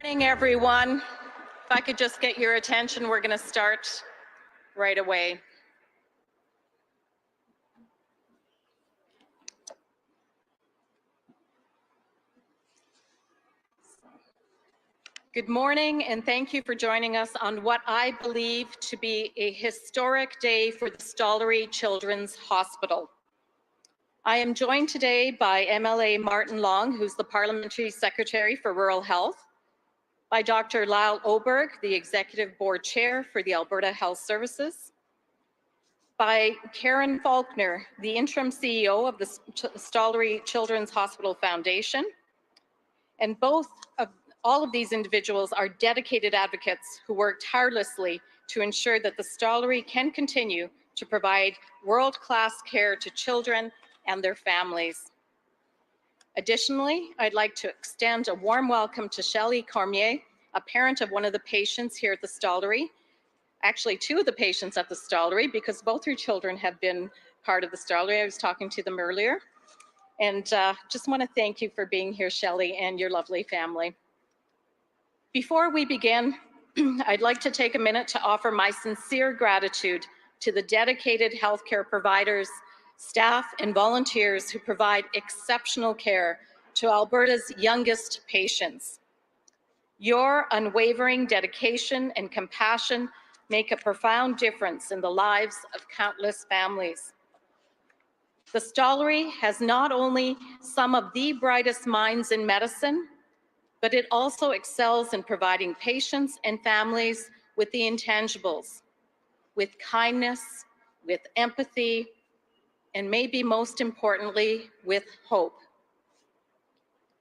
Morning, everyone. If I could just get your attention, we're going to start right away. Good morning, and thank you for joining us on what I believe to be a historic day for the Stollery Children's Hospital. I am joined today by MLA Martin Long, who's the Parliamentary Secretary for Rural Health, by Dr. Lyle Oberg, the Executive Board Chair for the Alberta Health Services, by Karen Falkner, the Interim CEO of the Stollery Children's Hospital Foundation. And all of these individuals are dedicated advocates who work tirelessly to ensure that the Stollery can continue to provide world-class care to children and their families. Additionally, I'd like to extend a warm welcome to Shelley Cormier, a parent of one of the patients here at the Stollery. Actually, two of the patients at the Stollery, because both her children have been part of the Stollery. I was talking to them earlier. And just want to thank you for being here, Shelley, and your lovely family. Before we begin, I'd like to take a minute to offer my sincere gratitude to the dedicated healthcare providers, staff, and volunteers who provide exceptional care to Alberta's youngest patients. Your unwavering dedication and compassion make a profound difference in the lives of countless families. The Stollery has not only some of the brightest minds in medicine, but it also excels in providing patients and families with the intangibles, with kindness, with empathy, and maybe most importantly, with hope.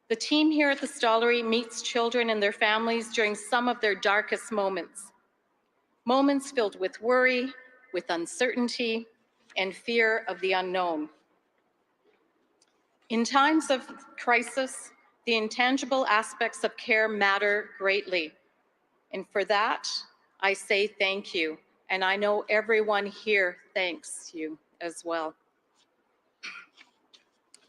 The team here at the Stollery meets children and their families during some of their darkest moments, moments filled with worry, with uncertainty, and fear of the unknown. In times of crisis, the intangible aspects of care matter greatly. And for that, I say thank you. And I know everyone here thanks you as well.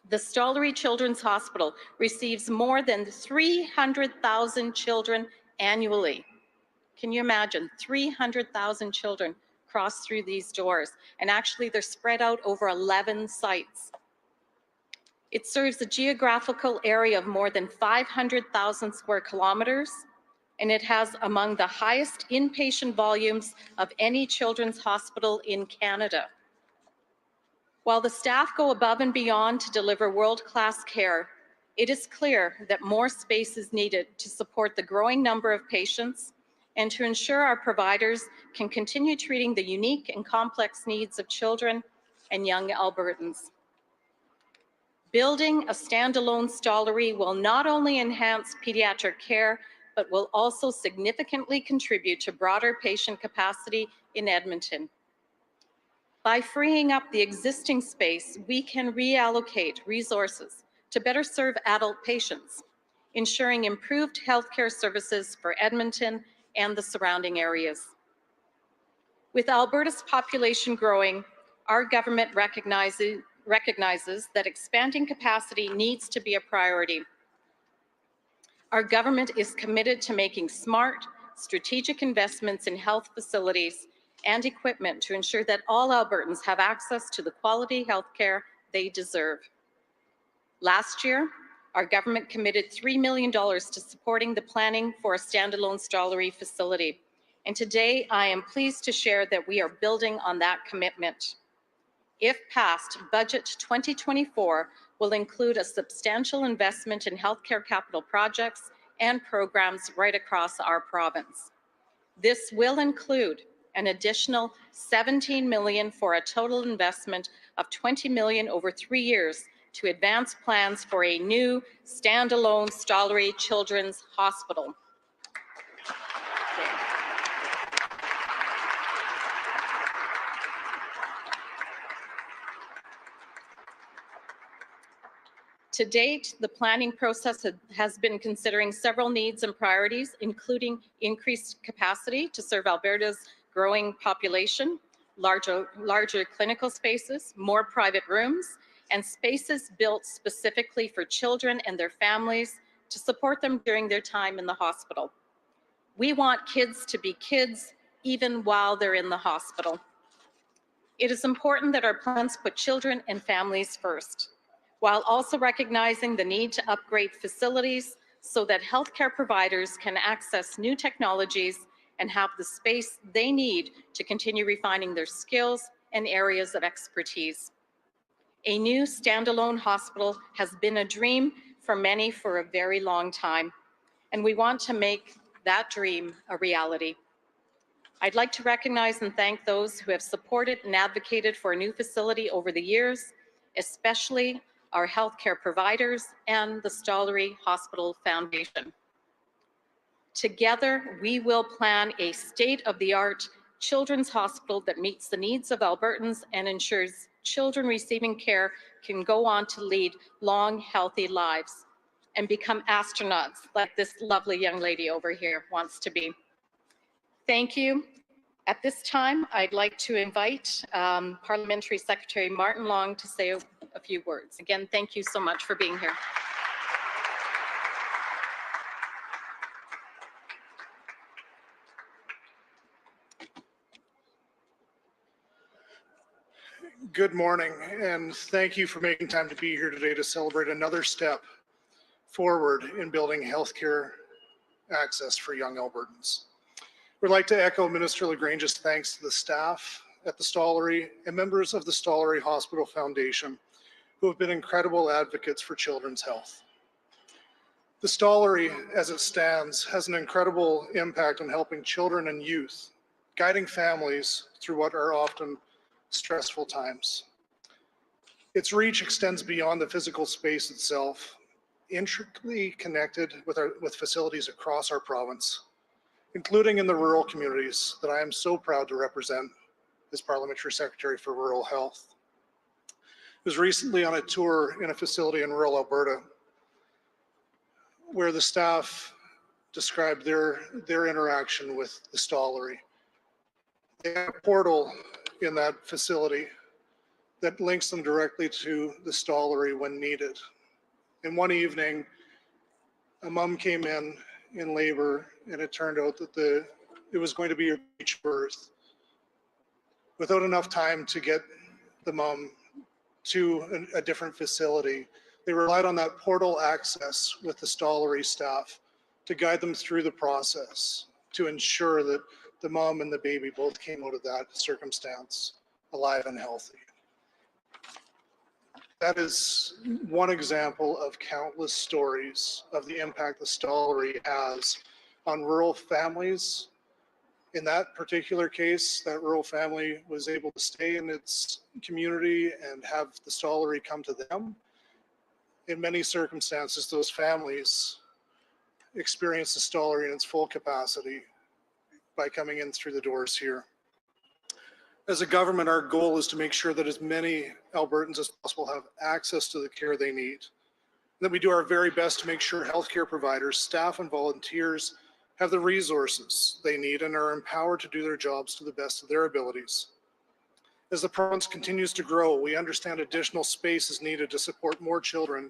The Stollery Children's Hospital receives more than 300,000 children annually. Can you imagine? 300,000 children cross through these doors. And actually, they're spread out over 11 sites. It serves a geographical area of more than 500,000 square kilometers, and it has among the highest inpatient volumes of any children's hospital in Canada. While the staff go above and beyond to deliver world-class care, it is clear that more space is needed to support the growing number of patients and to ensure our providers can continue treating the unique and complex needs of children and young Albertans. Building a standalone Stollery will not only enhance pediatric care, but will also significantly contribute to broader patient capacity in Edmonton. By freeing up the existing space, we can reallocate resources to better serve adult patients, ensuring improved healthcare services for Edmonton and the surrounding areas. With Alberta's population growing, our government recognizes that expanding capacity needs to be a priority. Our government is committed to making smart, strategic investments in health facilities and equipment to ensure that all Albertans have access to the quality healthcare they deserve. Last year, our government committed $3 million to supporting the planning for a standalone Stollery facility. And today, I am pleased to share that we are building on that commitment. If passed, Budget 2024 will include a substantial investment in healthcare capital projects and programs right across our province. This will include an additional $17 million for a total investment of $20 million over 3 years to advance plans for a new standalone Stollery Children's Hospital. To date, the planning process has been considering several needs and priorities, including increased capacity to serve Alberta's growing population, larger clinical spaces, more private rooms, and spaces built specifically for children and their families to support them during their time in the hospital. We want kids to be kids even while they're in the hospital. It is important that our plans put children and families first, while also recognizing the need to upgrade facilities so that healthcare providers can access new technologies and have the space they need to continue refining their skills and areas of expertise. A new standalone hospital has been a dream for many for a very long time, and we want to make that dream a reality. I'd like to recognize and thank those who have supported and advocated for a new facility over the years, especially our healthcare providers and the Stollery Hospital Foundation. Together, we will plan a state-of-the-art children's hospital that meets the needs of Albertans and ensures children receiving care can go on to lead long, healthy lives and become astronauts like this lovely young lady over here wants to be. Thank you. At this time, I'd like to invite Parliamentary Secretary Martin Long to say a few words. Again, thank you so much for being here. Good morning, and thank you for making time to be here today to celebrate another step forward in building healthcare access for young Albertans. We'd like to echo Minister LaGrange's thanks to the staff at the Stollery and members of the Stollery Hospital Foundation who have been incredible advocates for children's health. The Stollery, as it stands, has an incredible impact on helping children and youth, guiding families through what are often stressful times. Its reach extends beyond the physical space itself, intricately connected with facilities across our province, including in the rural communities that I am so proud to represent as Parliamentary Secretary for Rural Health. I was recently on a tour in a facility in rural Alberta where the staff described their interaction with the Stollery. They have a portal in that facility that links them directly to the Stollery when needed. And one evening, a mom came in labor, and it turned out that it was going to be a breech birth. Without enough time to get the mom to a different facility, they relied on that portal access with the Stollery staff to guide them through the process to ensure that the mom and the baby both came out of that circumstance alive and healthy. That is one example of countless stories of the impact the Stollery has on rural families. In that particular case, that rural family was able to stay in its community and have the Stollery come to them. In many circumstances, those families experience the Stollery in its full capacity by coming in through the doors here. As a government, our goal is to make sure that as many Albertans as possible have access to the care they need. That we do our very best to make sure healthcare providers, staff, and volunteers have the resources they need and are empowered to do their jobs to the best of their abilities. As the province continues to grow, we understand additional space is needed to support more children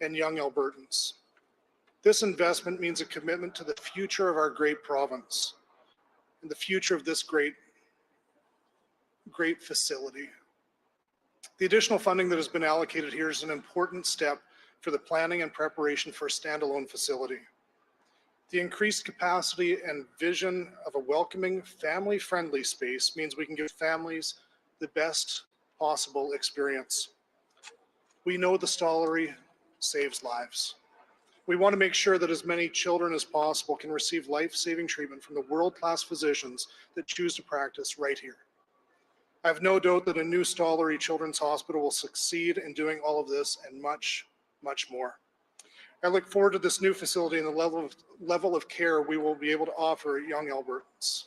and young Albertans. This investment means a commitment to the future of our great province and the future of this great facility. The additional funding that has been allocated here is an important step for the planning and preparation for a standalone facility. The increased capacity and vision of a welcoming, family-friendly space means we can give families the best possible experience. We know the Stollery saves lives. We want to make sure that as many children as possible can receive life-saving treatment from the world-class physicians that choose to practice right here. I have no doubt that a new Stollery Children's Hospital will succeed in doing all of this and much, much more. I look forward to this new facility and the level of care we will be able to offer young Albertans.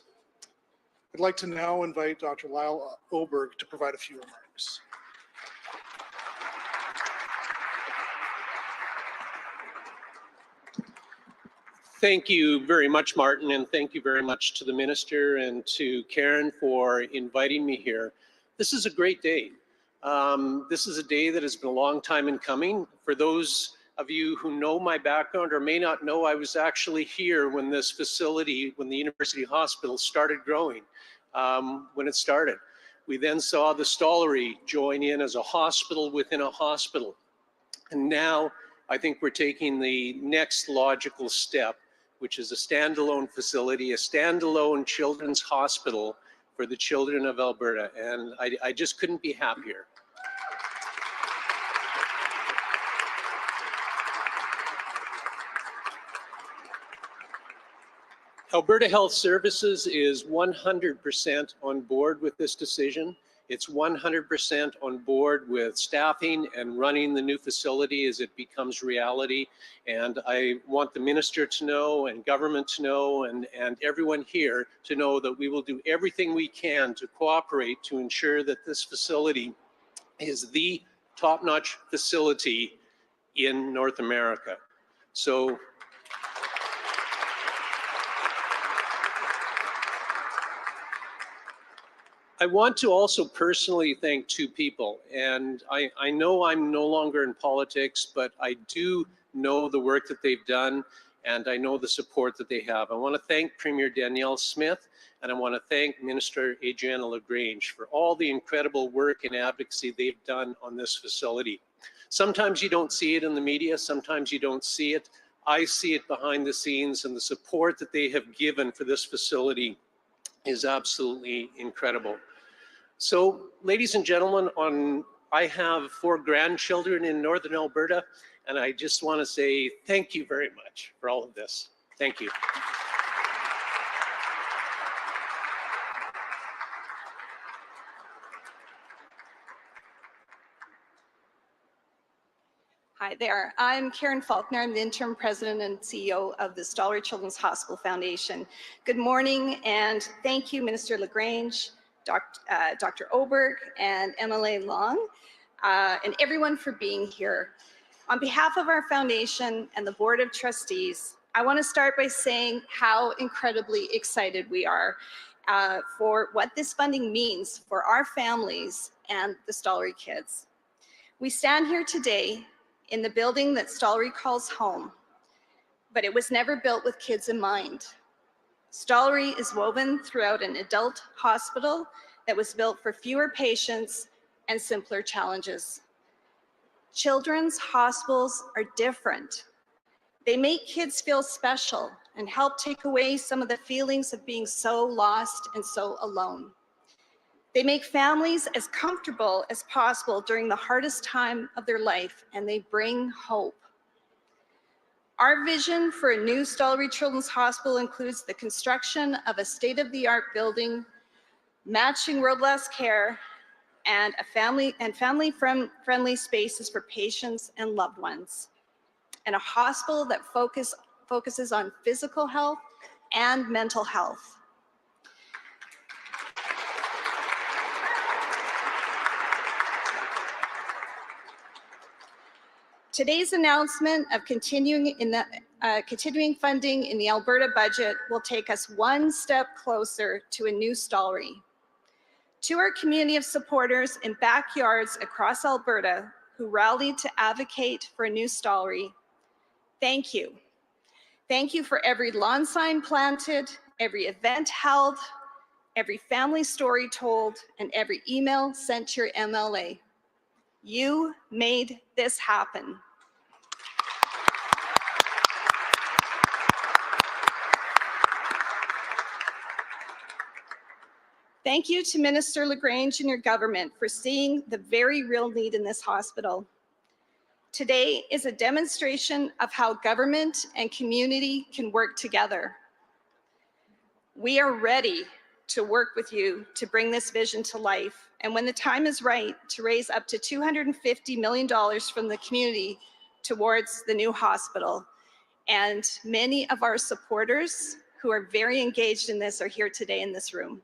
I'd like to now invite Dr. Lyle Oberg to provide a few remarks. Thank you very much, Martin, and thank you very much to the Minister and to Karen for inviting me here. This is a great day. This is a day that has been a long time in coming. For those of you who know my background or may not know, I was actually here when this facility, when the University Hospital started growing, when it started. We then saw the Stollery join in as a hospital within a hospital. And now I think we're taking the next logical step, which is a standalone facility, a standalone children's hospital for the children of Alberta. And I just couldn't be happier. Alberta Health Services is 100% on board with this decision. It's 100% on board with staffing and running the new facility as it becomes reality. And I want the minister to know and government to know and everyone here to know that we will do everything we can to cooperate to ensure that this facility is the top-notch facility in North America. So I want to also personally thank two people, and I know I'm no longer in politics, but I do know the work that they've done, and I know the support that they have. I want to thank Premier Danielle Smith, and I want to thank Minister Adriana LaGrange for all the incredible work and advocacy they've done on this facility. Sometimes you don't see it in the media, sometimes you don't see it. I see it behind the scenes, and the support that they have given for this facility is absolutely incredible. So, ladies and gentlemen, I have 4 grandchildren in Northern Alberta, and I just want to say thank you very much for all of this. Thank you. Hi there, I'm Karen Falkner. I'm the interim president and CEO of the Stollery Children's Hospital Foundation. Good morning, and thank you, Minister LaGrange, Dr. Oberg, and MLA Long, and everyone for being here. On behalf of our foundation and the Board of Trustees, I want to start by saying how incredibly excited we are for what this funding means for our families and the Stollery kids. We stand here today in the building that Stollery calls home, but it was never built with kids in mind. Stollery is woven throughout an adult hospital that was built for fewer patients and simpler challenges. Children's hospitals are different. They make kids feel special and help take away some of the feelings of being so lost and so alone. They make families as comfortable as possible during the hardest time of their life, and they bring hope. Our vision for a new Stollery Children's Hospital includes the construction of a state-of-the-art building, matching world-class care, and family-friendly spaces for patients and loved ones, and a hospital that focuses on physical health and mental health. Today's announcement of continuing funding in the Alberta budget will take us one step closer to a new Stollery. To our community of supporters in backyards across Alberta who rallied to advocate for a new Stollery, thank you. Thank you for every lawn sign planted, every event held, every family story told, and every email sent to your MLA. You made this happen. Thank you to Minister LaGrange and your government for seeing the very real need in this hospital. Today is a demonstration of how government and community can work together. We are ready to work with you to bring this vision to life, and when the time is right, to raise up to $250 million from the community towards the new hospital. And many of our supporters who are very engaged in this are here today in this room.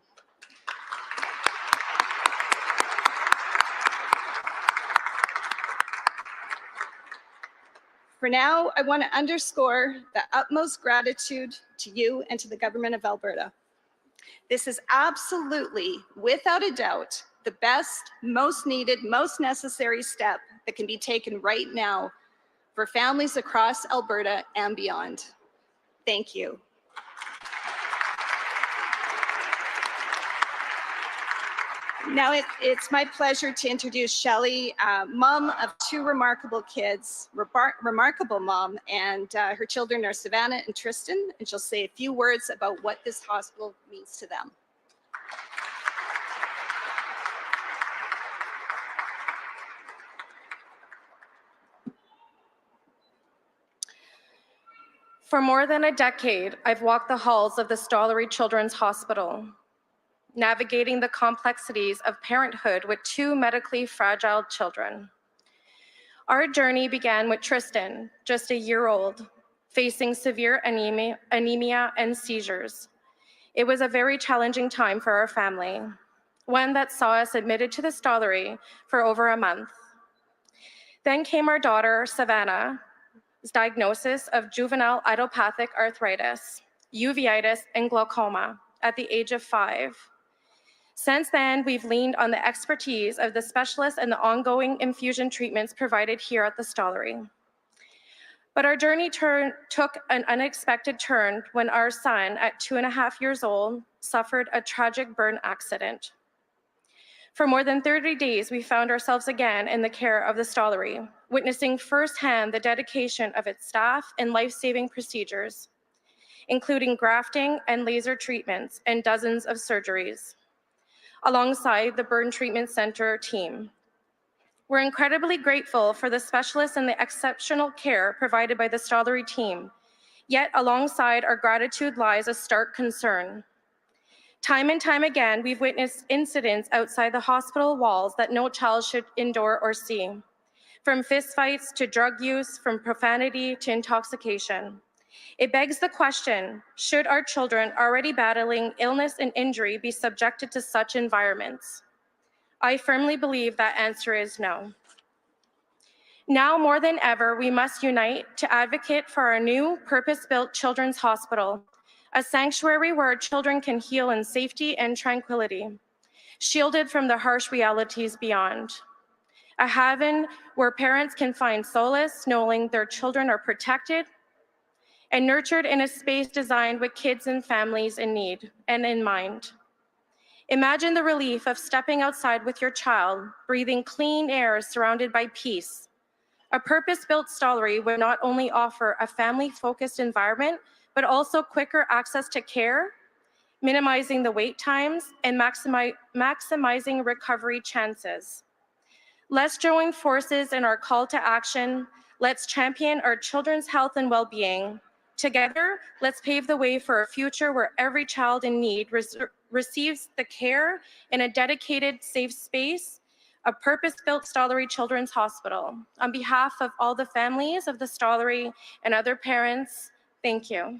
For now, I want to underscore the utmost gratitude to you and to the government of Alberta. This is absolutely, without a doubt, the best, most needed, most necessary step that can be taken right now for families across Alberta and beyond. Thank you. Now it's my pleasure to introduce Shelley, mom of 2 remarkable kids, remarkable mom, and her children are Savannah and Tristan, and she'll say a few words about what this hospital means to them. For more than a decade, I've walked the halls of the Stollery Children's Hospital, navigating the complexities of parenthood with 2 medically fragile children. Our journey began with Tristan, just a year old, facing severe anemia and seizures. It was a very challenging time for our family, one that saw us admitted to the Stollery for over a month. Then came our daughter, Savannah's diagnosis of juvenile idiopathic arthritis, uveitis, and glaucoma at the age of 5. Since then, we've leaned on the expertise of the specialists and the ongoing infusion treatments provided here at the Stollery. But our journey took an unexpected turn when our son, at 2.5 years old, suffered a tragic burn accident. For more than 30 days, we found ourselves again in the care of the Stollery, witnessing firsthand the dedication of its staff and life-saving procedures, including grafting and laser treatments and dozens of surgeries, alongside the Burn Treatment Center team. We're incredibly grateful for the specialists and the exceptional care provided by the Stollery team, yet alongside our gratitude lies a stark concern. Time and time again, we've witnessed incidents outside the hospital walls that no child should endure or see, from fistfights to drug use, from profanity to intoxication. It begs the question, should our children already battling illness and injury be subjected to such environments? I firmly believe that answer is no. Now more than ever, we must unite to advocate for our new purpose-built children's hospital, a sanctuary where our children can heal in safety and tranquility, shielded from the harsh realities beyond. A haven where parents can find solace knowing their children are protected and nurtured in a space designed with kids and families in need and in mind. Imagine the relief of stepping outside with your child, breathing clean air surrounded by peace. A purpose-built Stollery would not only offer a family-focused environment, but also quicker access to care, minimizing the wait times, and maximizing recovery chances. Let's join forces in our call to action. Let's champion our children's health and well-being. Together, let's pave the way for a future where every child in need receives the care in a dedicated, safe space, a purpose-built Stollery Children's Hospital. On behalf of all the families of the Stollery and other parents, thank you.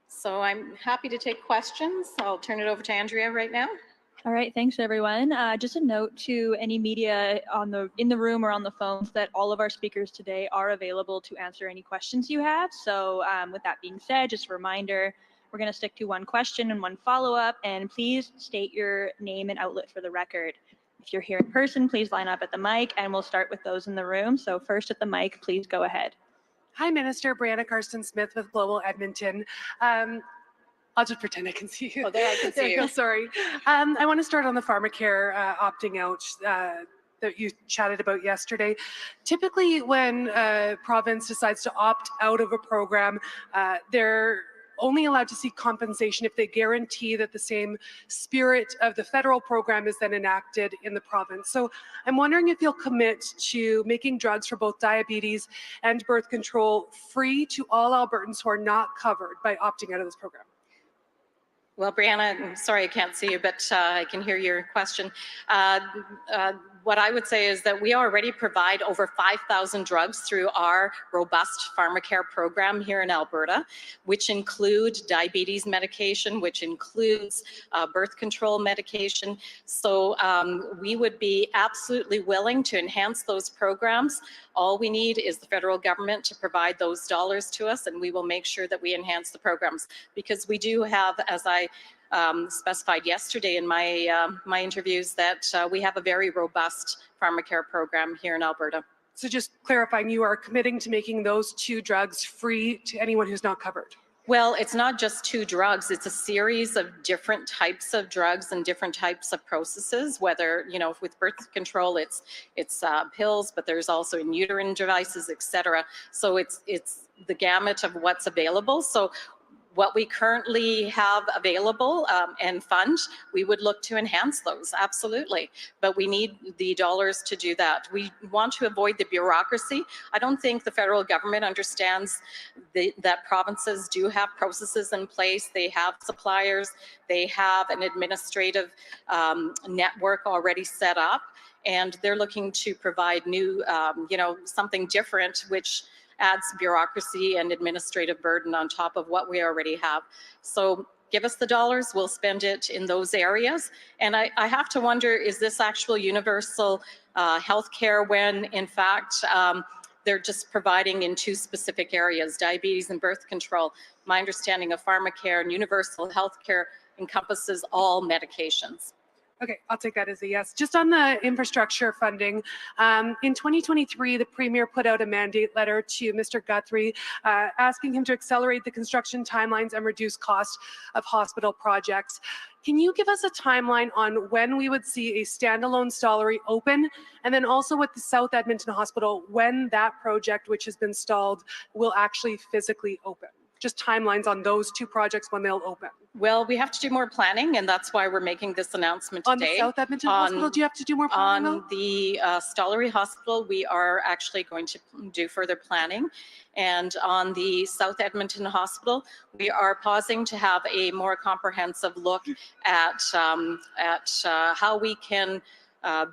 So I'm happy to take questions. I'll turn it over to Andrea right now. All right, thanks everyone. Just a note to any media in the room or on the phones that all of our speakers today are available to answer any questions you have. So with that being said, just a reminder, we're going to stick to 1 question and 1 follow-up, and please state your name and outlet for the record. If you're here in person, please line up at the mic, and we'll start with those in the room. So first at the mic, please go ahead. Hi, Minister. Brianna Karsten-Smith with Global Edmonton. I'll just pretend I can see you. Oh, there I can see you. Sorry. I want to start on the pharmacare opting out that you chatted about yesterday. Typically, when a province decides to opt out of a program, they're only allowed to seek compensation if they guarantee that the same spirit of the federal program is then enacted in the province. So I'm wondering if you'll commit to making drugs for both diabetes and birth control free to all Albertans who are not covered by opting out of this program. Well, Brianna, I'm sorry I can't see you, but I can hear your question. What I would say is that we already provide over 5,000 drugs through our robust pharmacare program here in Alberta, which include diabetes medication, which includes birth control medication. So we would be absolutely willing to enhance those programs All we need is the federal government to provide those dollars to us, and we will make sure that we enhance the programs, because we do have, as I specified yesterday in my interviews, that we have a very robust pharmacare program here in Alberta. So just clarifying, you are committing to making those 2 drugs free to anyone who's not covered? Well, it's not just 2 drugs. It's a series of different types of drugs and different types of processes, whether, you know, with birth control, it's pills, but there's also in uterine devices, et cetera. So it's the gamut of what's available. So what we currently have available and fund, we would look to enhance those, absolutely. But we need the dollars to do that. We want to avoid the bureaucracy. I don't think the federal government understands that provinces do have processes in place. They have suppliers. They have an administrative network already set up, and they're looking to provide new, you know, something different, which adds bureaucracy and administrative burden on top of what we already have. So give us the dollars, we'll spend it in those areas. And I have to wonder, is this actual universal health care when in fact they're just providing in 2 specific areas, diabetes and birth control? My understanding of pharmacare and universal health care encompasses all medications. Okay, I'll take that as a yes. Just on the infrastructure funding, in 2023, the Premier put out a mandate letter to Mr. Guthrie asking him to accelerate the construction timelines and reduce cost of hospital projects. Can you give us a timeline on when we would see a standalone Stollery open? And then also with the South Edmonton Hospital, when that project, which has been stalled, will actually physically open? Just timelines on those 2 projects when they'll open. Well, we have to do more planning, and that's why we're making this announcement today. On the South Edmonton Hospital, do you have to do more planning? On the Stollery Hospital, we are actually going to do further planning. And on the South Edmonton Hospital, we are pausing to have a more comprehensive look at how we can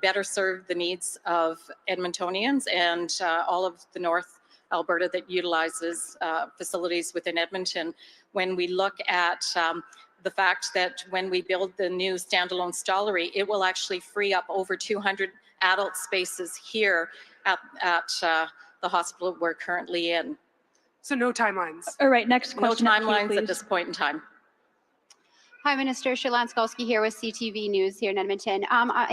better serve the needs of Edmontonians and all of the North Alberta that utilizes facilities within Edmonton. When we look at the fact that when we build the new standalone Stollery, it will actually free up over 200 adult spaces here at the hospital we're currently in. So no timelines? All right, next question. No timelines at this point in time. Hi, Minister. Shalanskowski here with CTV News here in Edmonton.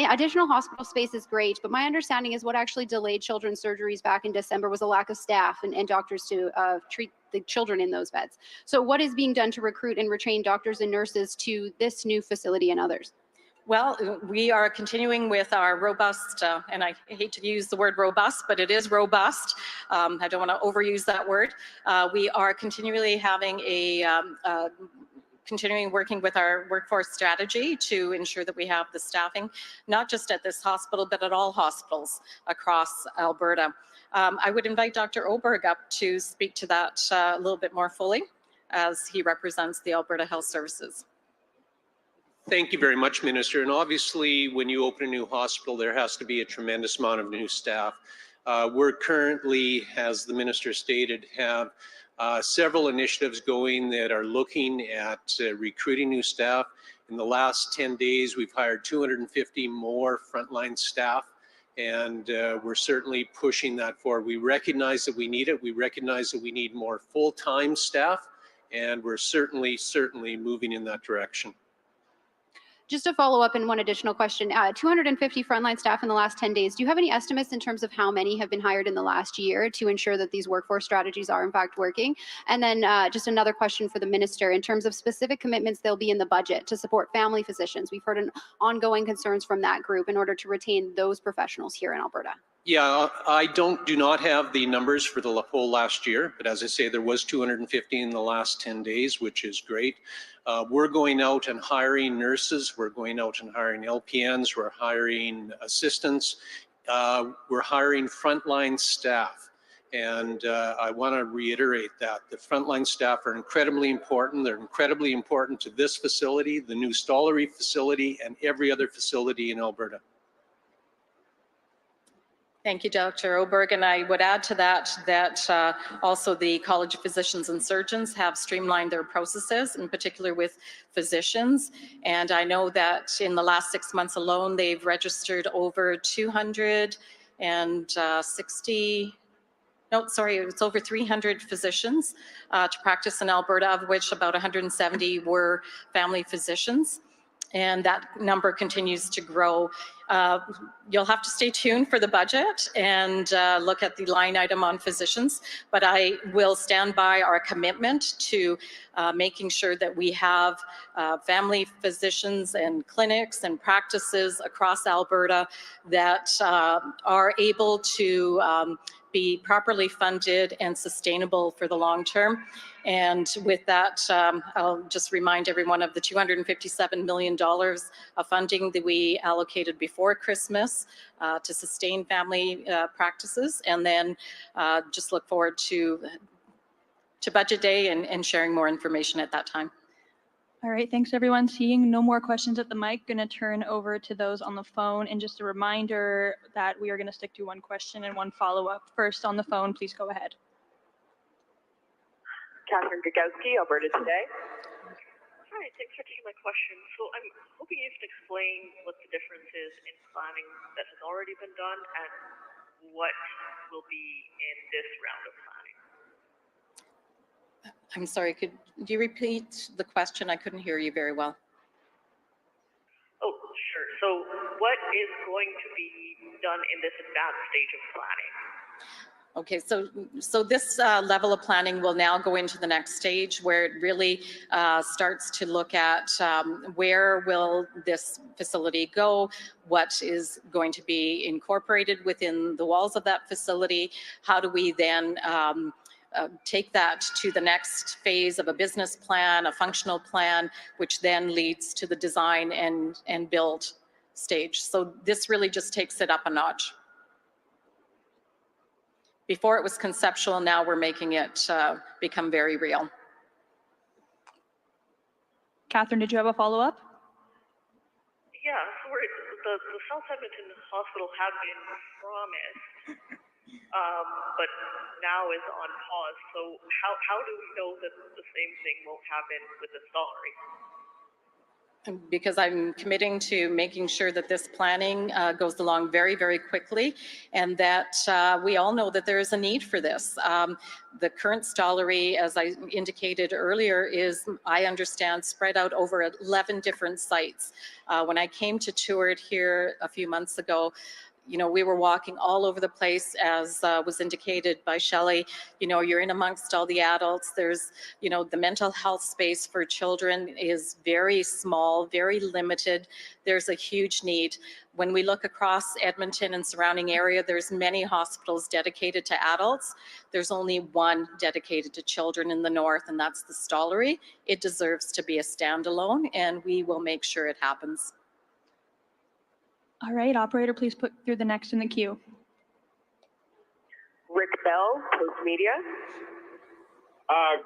Additional hospital space is great, but my understanding is what actually delayed children's surgeries back in December was a lack of staff and doctors to treat the children in those beds. So what is being done to recruit and retrain doctors and nurses to this new facility and others? Well, we are continuing with our robust, and I hate to use the word robust, but it is robust. I don't want to overuse that word. We are continually having continuing working with our workforce strategy to ensure that we have the staffing, not just at this hospital, but at all hospitals across Alberta. I would invite Dr. Oberg up to speak to that a little bit more fully, as he represents the Alberta Health Services. Thank you very much, Minister. And obviously, when you open a new hospital, there has to be a tremendous amount of new staff. We're currently, as the Minister stated, have several initiatives going that are looking at recruiting new staff. In the last 10 days, we've hired 250 more frontline staff, and we're certainly pushing that forward. We recognize that we need it. We recognize that we need more full-time staff, and we're certainly moving in that direction. Just to follow up and one additional question, 250 frontline staff in the last 10 days. Do you have any estimates in terms of how many have been hired in the last year to ensure that these workforce strategies are in fact working? And then just another question for the minister, in terms of specific commitments there'll be in the budget to support family physicians. We've heard ongoing concerns from that group in order to retain those professionals here in Alberta. Yeah, I do not have the numbers for the whole last year, but as I say, there was 250 in the last 10 days, which is great. We're going out and hiring nurses. We're going out and hiring LPNs. We're hiring assistants. We're hiring frontline staff. And I want to reiterate that the frontline staff are incredibly important. They're incredibly important to this facility, the new Stollery facility, and every other facility in Alberta. Thank you, Dr. Oberg. And I would add to that also the College of Physicians and Surgeons have streamlined their processes, in particular with physicians. And I know that in the last 6 months alone, they've registered over 260 No, sorry, it's over 300 physicians to practice in Alberta, of which about 170 were family physicians. And that number continues to grow. You'll have to stay tuned for the budget and look at the line item on physicians, but I will stand by our commitment to making sure that we have family physicians and clinics and practices across Alberta that are able to be properly funded and sustainable for the long term. And with that, I'll just remind everyone of the $257 million of funding that we allocated before Christmas to sustain family practices, and then just look forward to budget day and sharing more information at that time. All right, thanks everyone. Seeing no more questions at the mic, going to turn over to those on the phone. And just a reminder that we are going to stick to one question and one follow-up. First on the phone, please go ahead. Catherine Gagowski, Alberta Today. Hi, thanks for taking my question. So I'm hoping you can explain what the difference is in planning that has already been done and what will be in this round of planning. I'm sorry, could you repeat the question? I couldn't hear you very well. Oh, sure. So what is going to be done in this advanced stage of planning? Okay, so this level of planning will now go into the next stage where it really starts to look at where will this facility go, what is going to be incorporated within the walls of that facility, how do we then take that to the next phase of a business plan, a functional plan, which then leads to the design and build stage. So this really just takes it up a notch. Before it was conceptual, now we're making it become very real. Catherine, did you have a follow-up? Yeah, so the South Edmonton Hospital had been promised, but now is on pause. So how do we know that the same thing won't happen with the Stollery? Because I'm committing to making sure that this planning goes along very, very quickly, and that we all know that there is a need for this. The current Stollery, as I indicated earlier, is, I understand, spread out over 11 different sites. When I came to tour it here a few months ago, you know, we were walking all over the place, as was indicated by Shelley. You know, you're in amongst all the adults. There's, you know, the mental health space for children is very small, very limited. There's a huge need. When we look across Edmonton and surrounding area, there's many hospitals dedicated to adults. There's only one dedicated to children in the north, and that's the Stollery. It deserves to be a standalone, and we will make sure it happens. All right, operator, please put through the next in the queue. Rick Bell, Post Media.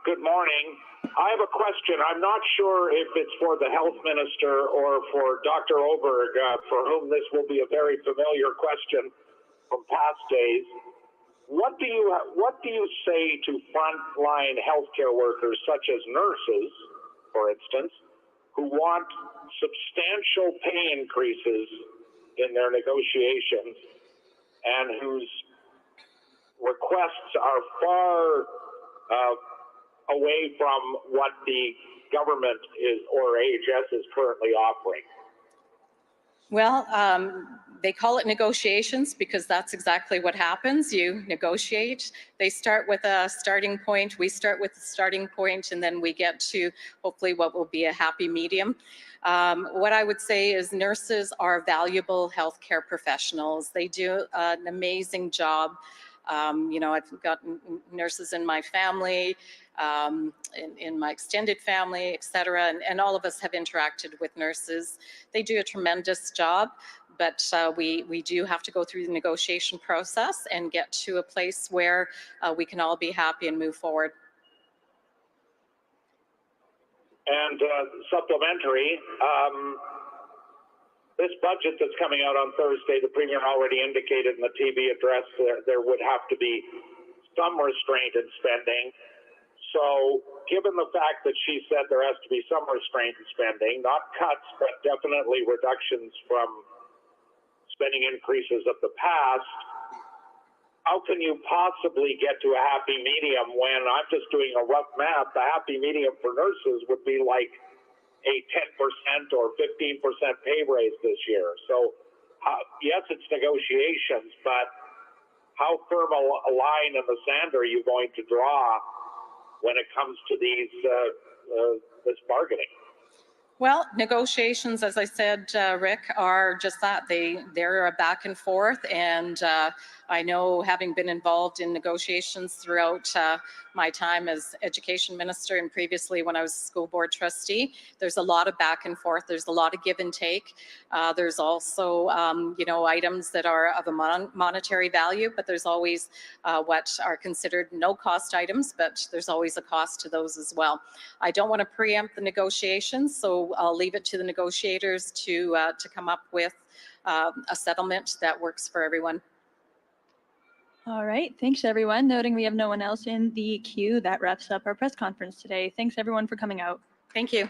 Good morning. I have a question. I'm not sure if it's for the health minister or for Dr. Oberg, for whom this will be a very familiar question from past days. What do you say to frontline healthcare workers, such as nurses, for instance, who want substantial pay increases in their negotiations and whose requests are far away from what the government is or AHS is currently offering? Well, they call it negotiations because that's exactly what happens. You negotiate. They start with a starting point. We start with the starting point, and then we get to hopefully what will be a happy medium. What I would say is nurses are valuable healthcare professionals. They do an amazing job. You know, I've got nurses in my family, in my extended family, et cetera, and all of us have interacted with nurses. They do a tremendous job, but we do have to go through the negotiation process and get to a place where we can all be happy and move forward. And supplementary, this budget that's coming out on Thursday, the Premier already indicated in the TV address there would have to be some restraint in spending. So given the fact that she said there has to be some restraint in spending, not cuts, but definitely reductions from spending increases of the past, how can you possibly get to a happy medium when I'm just doing a rough math? The happy medium for nurses would be like a 10% or 15% pay raise this year. So yes, it's negotiations, but how firm a line in the sand are you going to draw when it comes to these this bargaining? Well, negotiations, as I said, Rick, are just that. They're a back and forth, and I know, having been involved in negotiations throughout my time as education minister and previously when I was school board trustee, there's a lot of back and forth. There's a lot of give and take. There's also, items that are of a monetary value, but there's always what are considered no-cost items, but there's always a cost to those as well. I don't want to preempt the negotiations, so I'll leave it to the negotiators to come up with a settlement that works for everyone. All right, thanks everyone. Noting we have no one else in the queue, that wraps up our press conference today. Thanks everyone for coming out. Thank you.